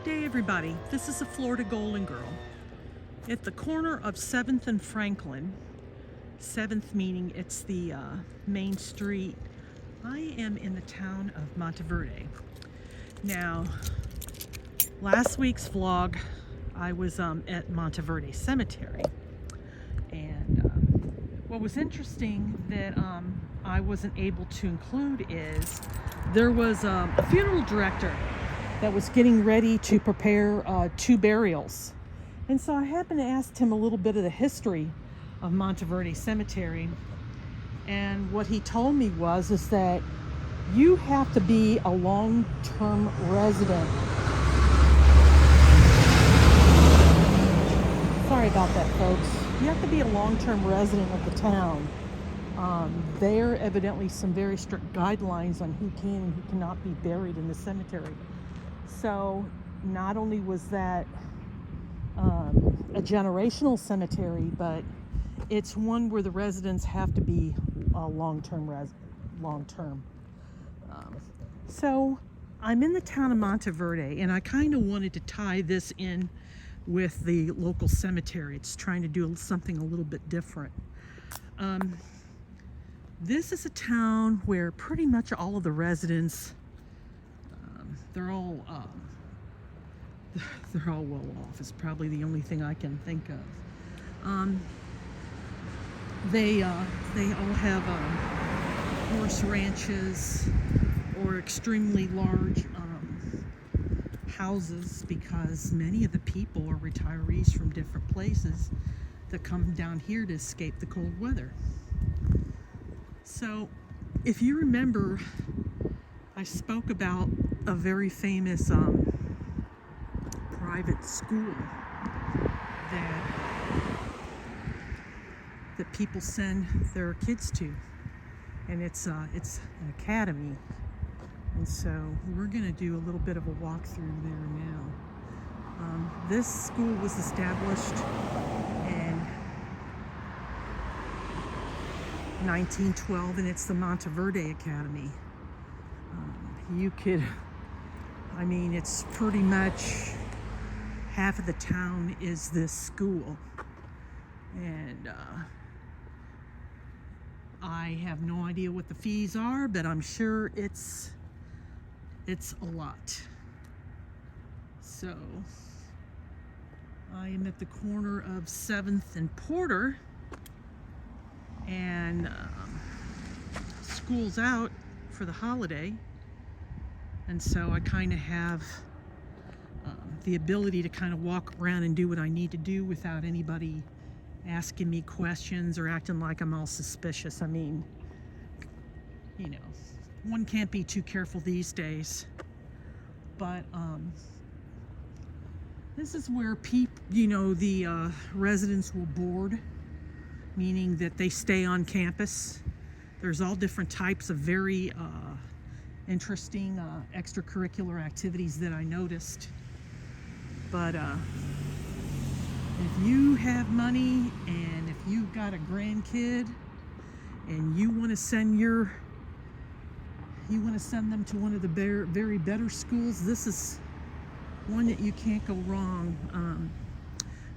Good day, everybody. This is the Florida Golden Girl. At the corner of 7th and Franklin, 7th meaning it's the main street, I am in the town of Monteverde. Now, last week's vlog, I was at Monteverde Cemetery. And what was interesting that I wasn't able to include is there was a funeral director that was getting ready to prepare 2 burials. And so I happened to ask him a little bit of the history of Monteverde Cemetery. And what he told me is that you have to be a long-term resident. Sorry about that, folks. You have to be a long-term resident of the town. There are evidently some very strict guidelines on who can and who cannot be buried in the cemetery. So not only was that a generational cemetery, but it's one where the residents have to be long-term. So I'm in the town of Monteverde, and I kind of wanted to tie this in with the local cemetery. It's trying to do something a little bit different. This is a town where pretty much all of the residents, they're all well off. Is probably the only thing I can think of. They all have horse ranches or extremely large houses, because many of the people are retirees from different places that come down here to escape the cold weather. So, if you remember, I spoke about a very famous private school that people send their kids to, and it's an academy. And so we're going to do a little bit of a walkthrough there now. This school was established in 1912, and it's the Monteverde Academy. It's pretty much half of the town is this school. And I have no idea what the fees are, but I'm sure it's a lot. So I am at the corner of 7th and Porter, and school's out for the holiday, and so I kind of have the ability to kind of walk around and do what I need to do without anybody asking me questions or acting like I'm all suspicious. One can't be too careful these days. But this is where the residents will board, meaning that they stay on campus. There's all different types of very interesting extracurricular activities that I noticed. But if you have money, and if you've got a grandkid and you want to send them to one of the very better schools, this is one that you can't go wrong.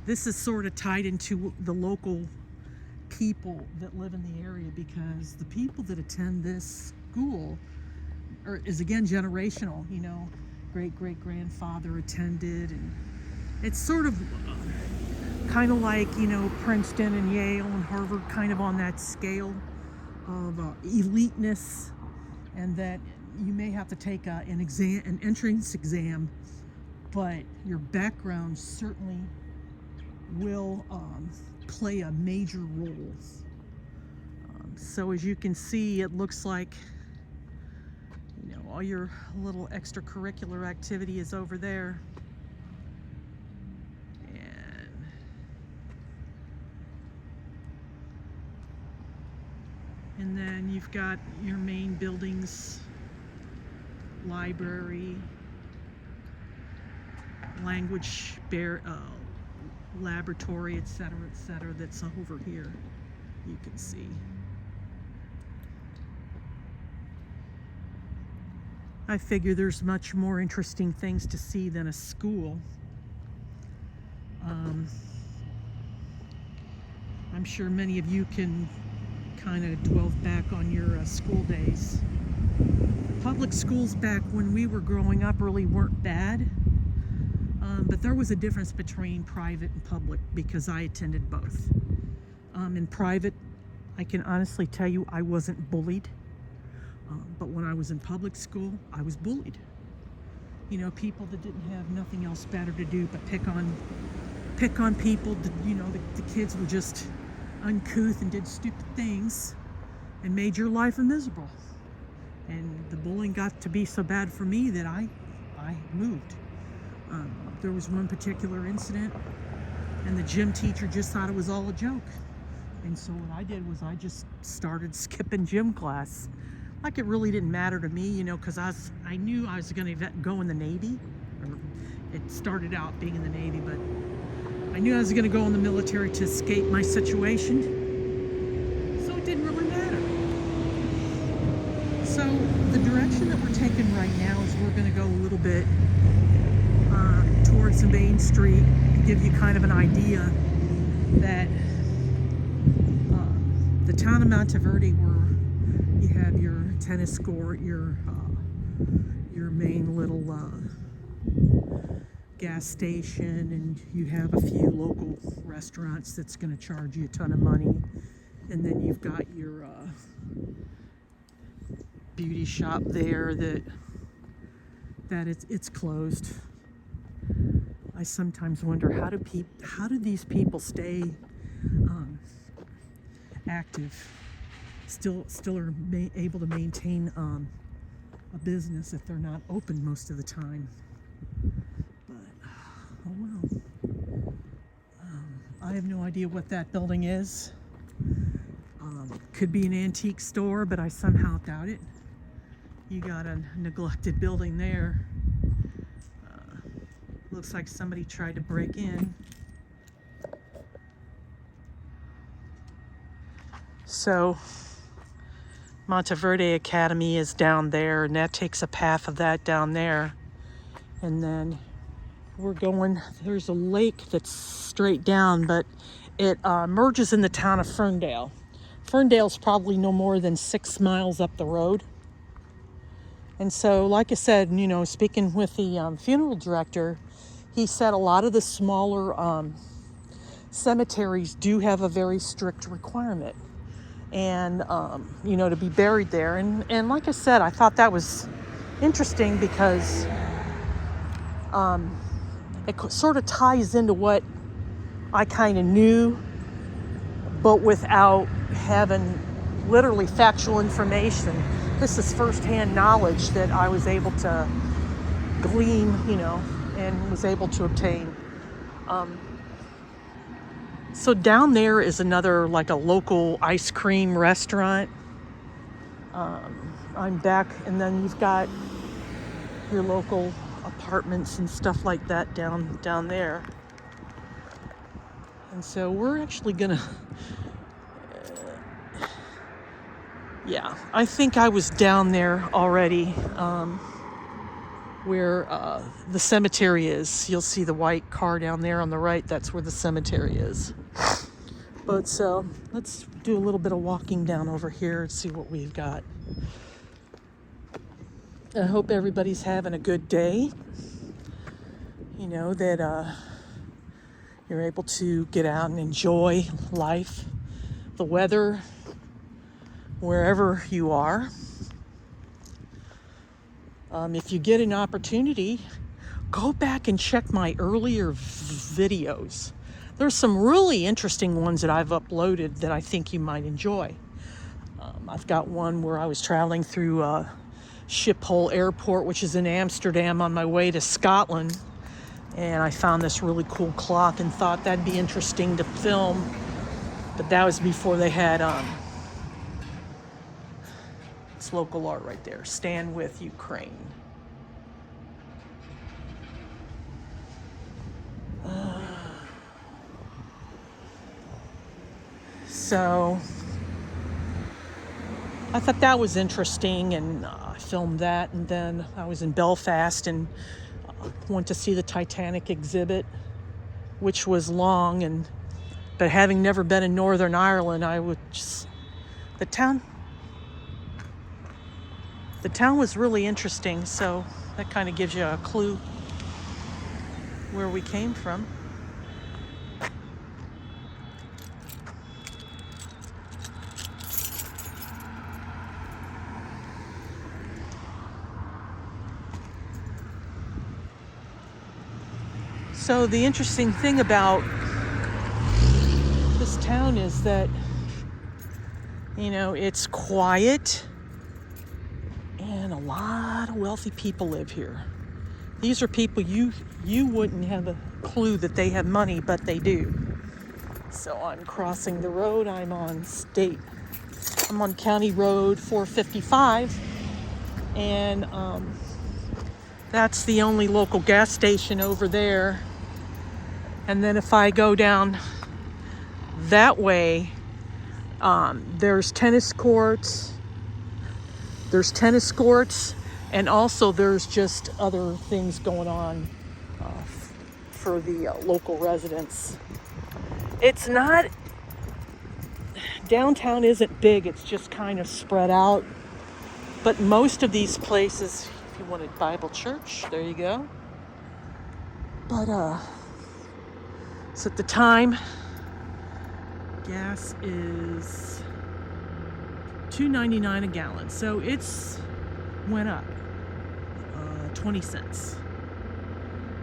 This is sort of tied into the local people that live in the area, because the people that attend this school is again generational. Great-great-grandfather attended, and it's sort of kind of like Princeton and Yale and Harvard, kind of on that scale of eliteness, and that you may have to take an entrance exam, but your background certainly will play a major role. So as you can see, it looks like all your little extracurricular activity is over there. And then you've got your main buildings, library, language laboratory, etc., that's over here, you can see. I figure there's much more interesting things to see than a school. I'm sure many of you can kind of dwell back on your school days. Public schools back when we were growing up really weren't bad, but there was a difference between private and public because I attended both. In private, I can honestly tell you I wasn't bullied, but when I was in public school, I was bullied. You know, people that didn't have nothing else better to do but pick on people. You know, the kids were just uncouth and did stupid things and made your life miserable. And the bullying got to be so bad for me that I moved. There was one particular incident, and the gym teacher just thought it was all a joke. And so what I did was I just started skipping gym class. Like it really didn't matter to me, you know, because I knew I was going to go in the Navy. Or it started out being in the Navy, but I knew I was going to go in the military to escape my situation. So it didn't really matter. So the direction that we're taking right now is we're going to go a little bit towards the main street to give you kind of an idea that the town of Monteverde, where you have your tennis court, your main little gas station, and you have a few local restaurants that's going to charge you a ton of money, and then you've got your beauty shop there that it's closed. I sometimes wonder how do these people stay active, still are able to maintain a business if they're not open most of the time. But oh well. I have no idea what that building is. Could be an antique store, but I somehow doubt it. You got a neglected building there. Looks like somebody tried to break in. So Monteverde Academy is down there, and that takes a path of that down there. And then we're going, there's a lake that's straight down, but it merges in the town of Ferndale. Ferndale's probably no more than 6 miles up the road. And so, like I said, you know, speaking with the funeral director, he said a lot of the smaller cemeteries do have a very strict requirement, and you know, to be buried there. And like I said, I thought that was interesting because it sort of ties into what I kind of knew, but without having literally factual information. This is firsthand knowledge that I was able to glean, you know, and was able to obtain. So down there is another, like a local ice cream restaurant. I'm back, and then you've got your local apartments and stuff like that down there. And so we're actually gonna, yeah, I think I was down there already. Where the cemetery is. You'll see the white car down there on the right. That's where the cemetery is. But so let's do a little bit of walking down over here and see what we've got. I hope everybody's having a good day. You know, that you're able to get out and enjoy life, the weather, wherever you are. If you get an opportunity, go back and check my earlier videos. There's some really interesting ones that I've uploaded that I think you might enjoy. I've got one where I was traveling through Schiphol Airport, which is in Amsterdam, on my way to Scotland. And I found this really cool clock and thought that'd be interesting to film. But that was before they had it's local art right there. Stand with Ukraine. So I thought that was interesting, and I filmed that. And then I was in Belfast and went to see the Titanic exhibit, which was long, but having never been in Northern Ireland, I would just the town was really interesting. So that kind of gives you a clue where we came from. So the interesting thing about this town is that, it's quiet and a lot of wealthy people live here. These are people you wouldn't have a clue that they have money, but they do. So I'm crossing the road. I'm on County Road 455, and that's the only local gas station over there. And then if I go down that way, there's tennis courts. And also there's just other things going on for the local residents. It's not, downtown isn't big, it's just kind of spread out. But most of these places, if you wanted Bible church, there you go. But, so at the time, gas is $2.99 a gallon. So it's went up 20 cents.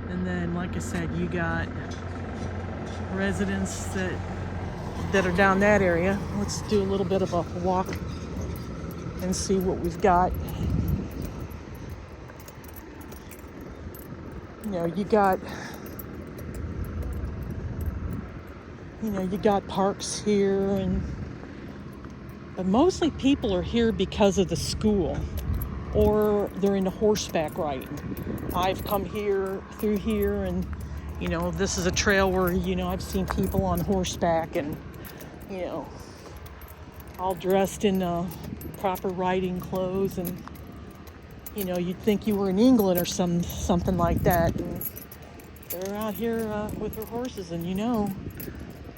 And then, like I said, you got residents that are down that area. Let's do a little bit of a walk and see what we've got. You got parks here, but mostly people are here because of the school, or they're into horseback riding. I've come through here, and this is a trail where I've seen people on horseback, and all dressed in proper riding clothes, and you'd think you were in England or something like that. And they're out here with their horses, and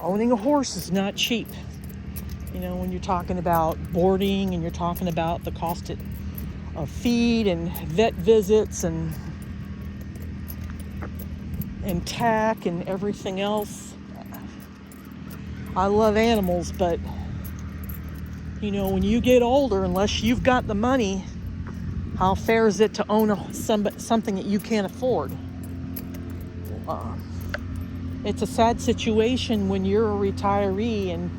owning a horse is not cheap. When you're talking about boarding, and you're talking about the cost of feed and vet visits and tack and everything else. I love animals, but when you get older, unless you've got the money, how fair is it to own something that you can't afford? It's a sad situation when you're a retiree and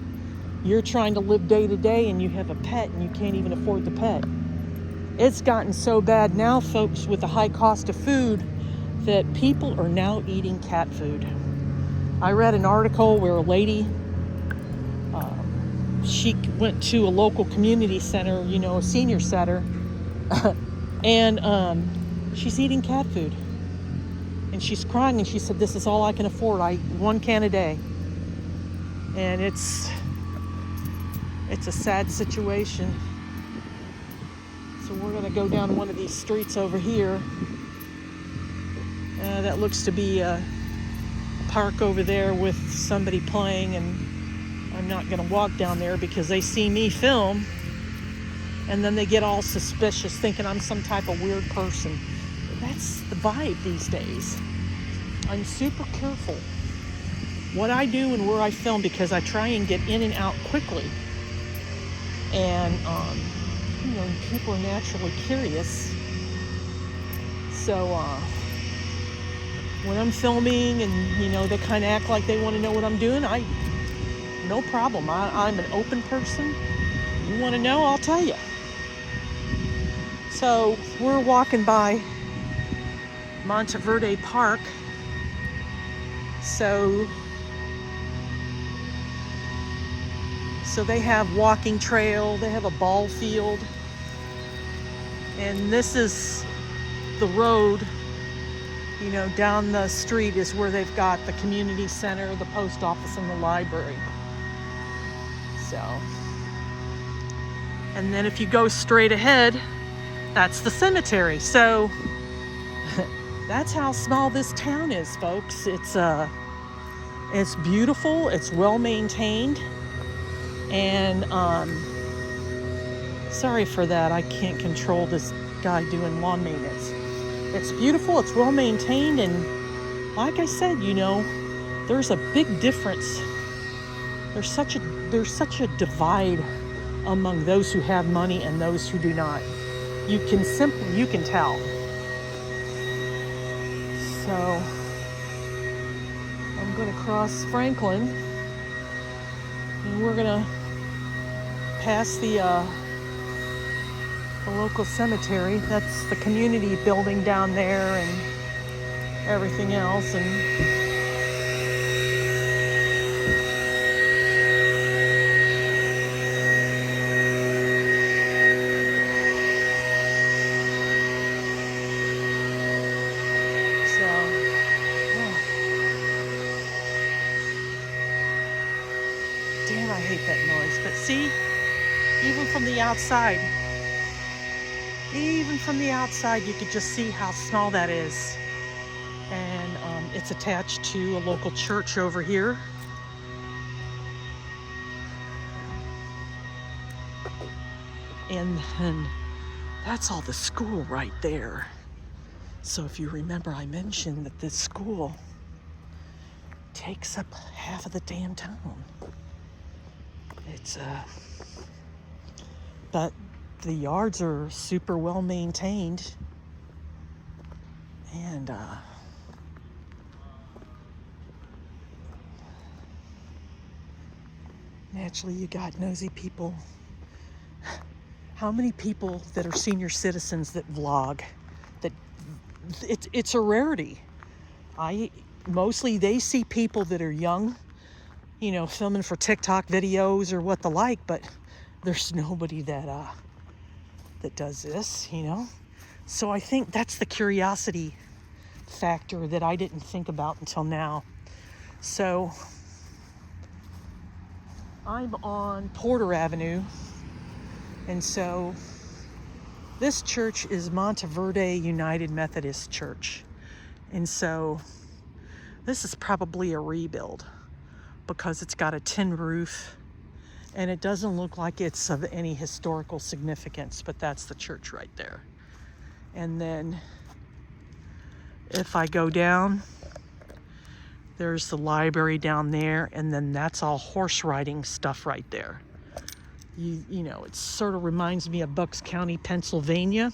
you're trying to live day to day and you have a pet and you can't even afford the pet. It's gotten so bad now, folks, with the high cost of food, that people are now eating cat food. I read an article where a lady, she went to a local community center, a senior center, and she's eating cat food. And she's crying, and she said, "This is all I can afford. I eat 1 can a day." And it's a sad situation. So we're going to go down one of these streets over here. That looks to be a park over there with somebody playing, and I'm not going to walk down there because they see me film, and then they get all suspicious, thinking I'm some type of weird person. That's the vibe these days. I'm super careful what I do and where I film, because I try and get in and out quickly. And, people are naturally curious. So, when I'm filming and, they kind of act like they want to know what I'm doing, no problem. I'm an open person. You want to know, I'll tell you. So, we're walking by Monteverde Park. So they have walking trail, they have a ball field, and this is the road, down the street is where they've got the community center, the post office, and the library. So And then if you go straight ahead, that's the cemetery. So that's how small this town is, folks. It's beautiful, it's well maintained, and sorry for that, I can't control this guy doing lawn maintenance. It's beautiful, it's well maintained, and like I said, there's a big difference. There's such a divide among those who have money and those who do not. You can tell. So I'm going to cross Franklin, and we're going to pass the local cemetery. That's the community building down there and everything else. And damn, I hate that noise. But see, even from the outside, you could just see how small that is. And it's attached to a local church over here. And then that's all the school right there. So if you remember, I mentioned that this school takes up half of the damn town. But the yards are super well maintained, and naturally you got nosy people. How many people that are senior citizens that vlog? That it's a rarity. Mostly they see people that are young, filming for TikTok videos or what the like, but there's nobody that does this, So I think that's the curiosity factor that I didn't think about until now. So I'm on Porter Avenue, and so this church is Monteverde United Methodist Church. And so this is probably a rebuild because it's got a tin roof and it doesn't look like it's of any historical significance, but that's the church right there. And then if I go down, there's the library down there, and then that's all horse riding stuff right there. It sort of reminds me of Bucks County, Pennsylvania.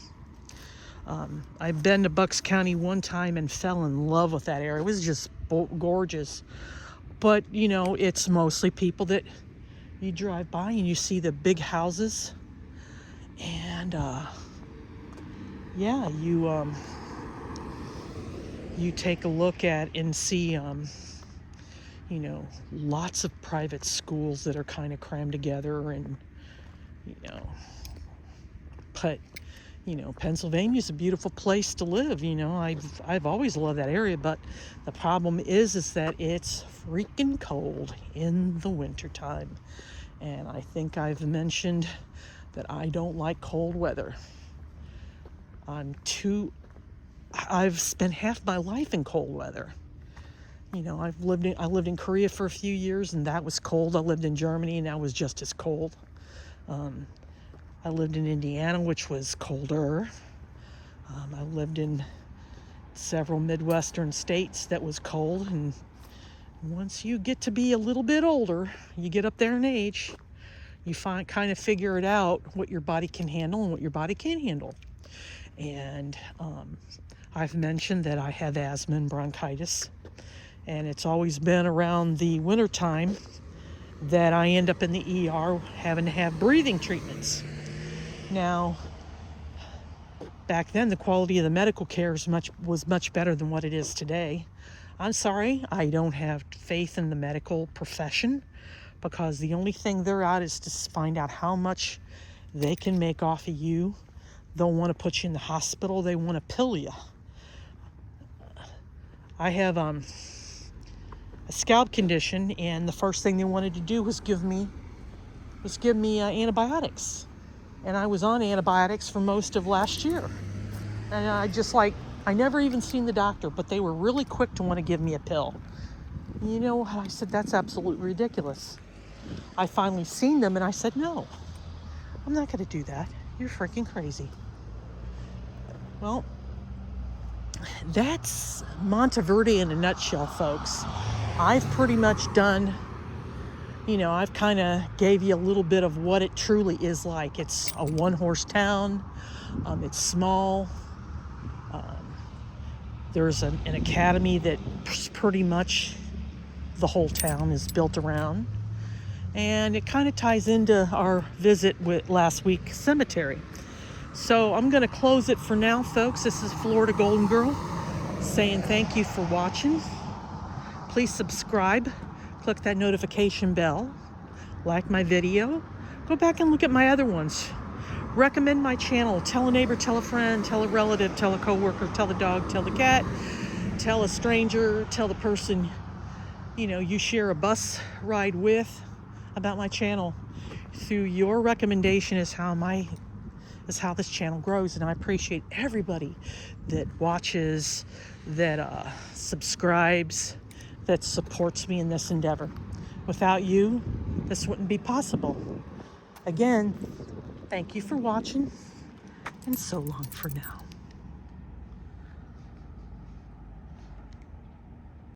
I've been to Bucks County one time and fell in love with that area. It was just gorgeous. But, it's mostly people that you drive by and you see the big houses. And, you take a look at and see, lots of private schools that are kind of crammed together, and, but, Pennsylvania's a beautiful place to live. I've always loved that area, but the problem is that it's freaking cold in the wintertime. And I think I've mentioned that I don't like cold weather. I've spent half my life in cold weather. I lived in Korea for a few years, and that was cold. I lived in Germany, and that was just as cold. I lived in Indiana, which was colder. I lived in several Midwestern states that was cold. And once you get to be a little bit older, you get up there in age, you kind of figure it out what your body can handle and what your body can't handle. And I've mentioned that I have asthma and bronchitis, and it's always been around the wintertime that I end up in the ER having to have breathing treatments. Now, back then, the quality of the medical care was much better than what it is today. I'm sorry, I don't have faith in the medical profession, because the only thing they're out is to find out how much they can make off of you. They'll want to put you in the hospital. They want to pill you. I have a scalp condition, and the first thing they wanted to do was give me antibiotics. And I was on antibiotics for most of last year. And I never even seen the doctor, but they were really quick to want to give me a pill. You know, I said, that's absolutely ridiculous. I finally seen them and I said, no, I'm not going to do that. You're freaking crazy. Well, that's Monteverde in a nutshell, folks. I've pretty much done, I've kind of gave you a little bit of what it truly is like. It's a one-horse town. It's small. There's an academy that pretty much the whole town is built around. And it kind of ties into our visit with last week's cemetery. So I'm going to close it for now, folks. This is Florida Golden Girl saying thank you for watching. Please subscribe. Click that notification bell. Like my video. Go back and look at my other ones. Recommend my channel. Tell a neighbor, tell a friend, tell a relative, tell a coworker, tell the dog, tell the cat, tell a stranger, tell the person you share a bus ride with about my channel. Through your recommendation is how this channel grows, and I appreciate everybody that watches, that subscribes, that supports me in this endeavor. Without you, this wouldn't be possible. Again, thank you for watching, and so long for now.